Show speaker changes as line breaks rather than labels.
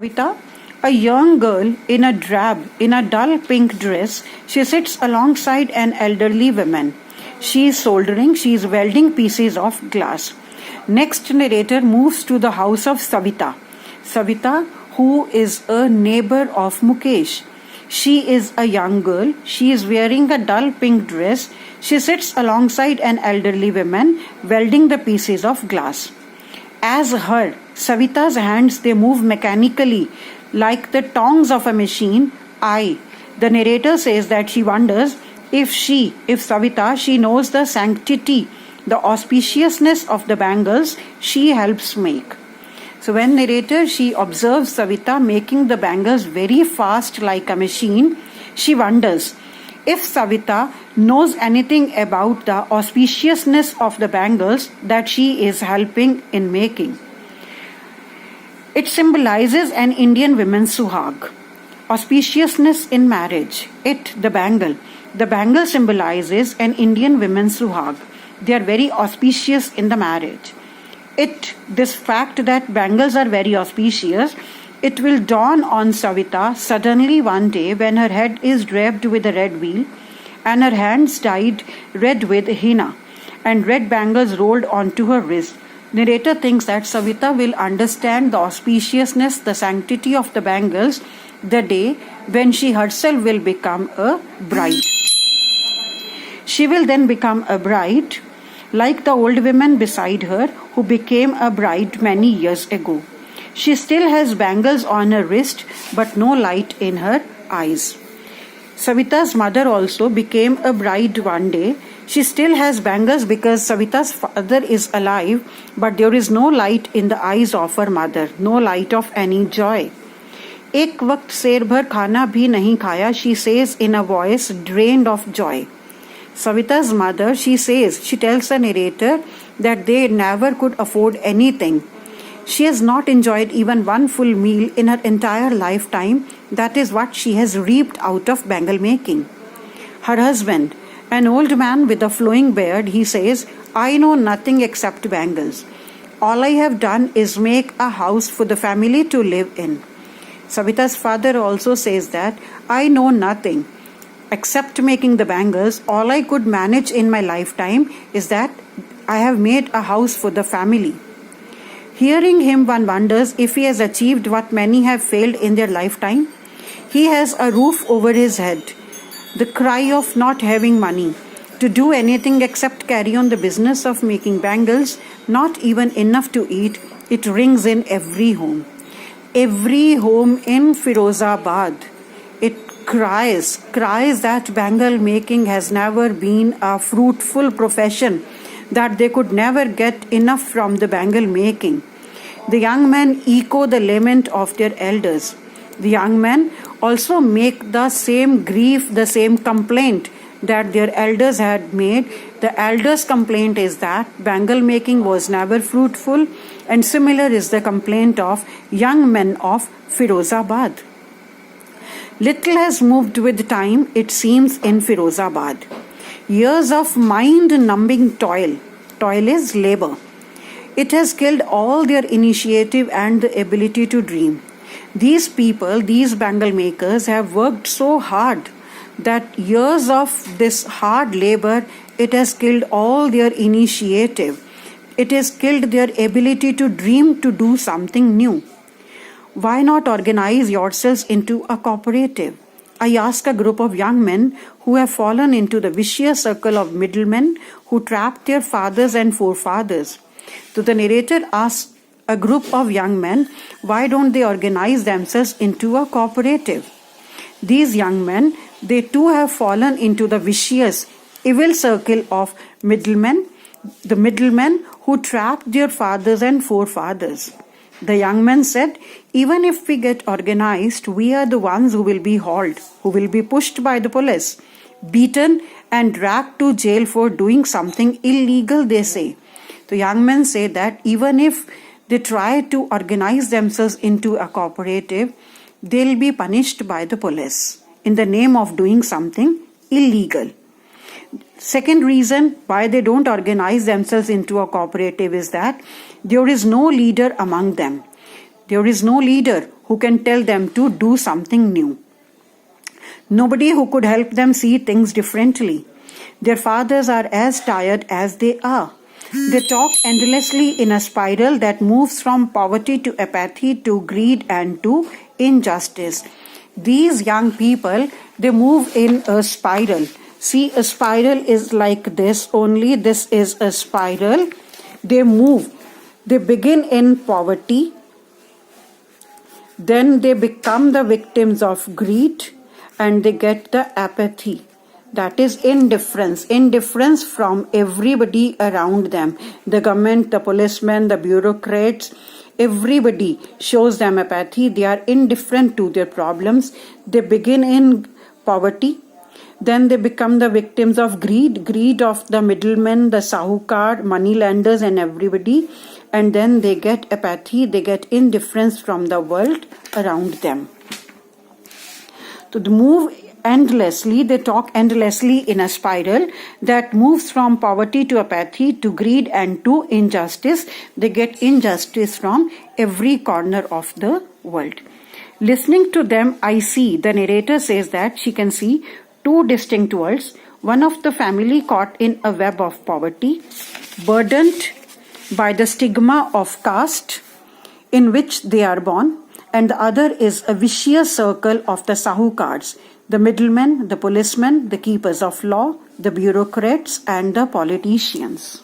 Vita, a young girl in a dull pink dress, she sits alongside an elderly woman. She is soldering, she is welding pieces of glass. Next narrator moves to the house of Savita. Savita, who is a neighbor of Mukesh. She is a young girl. She is wearing a dull pink dress. She sits alongside an elderly woman welding the pieces of glass. As her, Savita's hands they move mechanically like the tongs of a machine. The narrator says that she wonders if Savita, she knows the sanctity, the auspiciousness of the bangles she helps make. So when narrator, she observes Savita making the bangles very fast like a machine, she wonders if Savita knows anything about the auspiciousness of the bangles that she is helping in making. It symbolizes an Indian woman's suhag, auspiciousness in marriage. The bangle symbolizes an Indian woman's suhag. They are very auspicious in the marriage. This fact that bangles are very auspicious, it will dawn on Savita suddenly one day when her head is draped with a red veil and her hands dyed red with henna and red bangles rolled onto her wrist. Narrator thinks that Savita will understand the auspiciousness, the sanctity of the bangles the day when she herself will become a bride. She will then become a bride like the old women beside her who became a bride many years ago. She still has bangles on her wrist but no light in her eyes. Savita's mother also became a bride one day. She still has bangles because Savita's father is alive, but there is no light in the eyes of her mother, no light of any joy. एक वक्त शेर भर खाना भी नहीं खाया, she says in a voice drained of joy. Savita's mother, she tells the narrator that they never could afford anything. She has not enjoyed even one full meal in her entire lifetime. That is what she has reaped out of bangle making. Her husband, an old man with a flowing beard, he says, I know nothing except bangles. All I have done is make a house for the family to live in. Savita's father also says that I know nothing except making the bangles. All I could manage in my lifetime is that I have made a house for the family. Hearing him, one wonders if he has achieved what many have failed in their lifetime. He has a roof over his head. The cry of not having money to do anything except carry on the business of making bangles, not even enough to eat, it rings in every home. Every home in Firozabad, it cries that bangle making has never been a fruitful profession, that they could never get enough from the bangle making. The young men echo the lament of their elders. The young men also make the same grief, the same complaint that their elders had made. The elders' complaint is that bangle making was never fruitful, and similar is the complaint of young men of Firozabad. Little has moved with time, it seems, in Firozabad. Years of mind-numbing toil. Toil is labor. It has killed all their initiative and the ability to dream. These people, these bangle makers, have worked so hard that years of this hard labor, it has killed all their initiative. It has killed their ability to dream, to do something new. Why not organize yourselves into a cooperative? I ask a group of young men who have fallen into the vicious circle of middlemen who trapped their fathers and forefathers. So the narrator asks a group of young men, why don't they organize themselves into a cooperative? These young men, they too have fallen into the vicious, evil circle of middlemen, the middlemen who trapped their fathers and forefathers. The young man said, even if we get organized, we are the ones who will be hauled, who will be pushed by the police, beaten and dragged to jail for doing something illegal, they say. The young men say that even if they try to organize themselves into a cooperative, they'll be punished by the police in the name of doing something illegal. Second reason why they don't organize themselves into a cooperative is that there is no leader among them. There is no leader who can tell them to do something new. Nobody who could help them see things differently. Their fathers are as tired as they are. They talk endlessly in a spiral that moves from poverty to apathy to greed and to injustice. These young people, they move in a spiral. See, a spiral is like this, only this is a spiral. They move. They begin in poverty. Then they become the victims of greed and they get the apathy. That is indifference from everybody around them. The government, the policemen, the bureaucrats, everybody shows them apathy. They are indifferent to their problems. They begin in poverty. Then they become the victims of greed of the middlemen, the sahukar, moneylenders and everybody. And then they get apathy, they get indifference from the world around them. So they move endlessly, they talk endlessly in a spiral that moves from poverty to apathy to greed and to injustice. They get injustice from every corner of the world. Listening to them, I see, the narrator says that she can see two distinct worlds. One of the family caught in a web of poverty, burdened by the stigma of caste in which they are born, and the other is a vicious circle of the sahukars, the middlemen, the policemen, the keepers of law, the bureaucrats, and the politicians.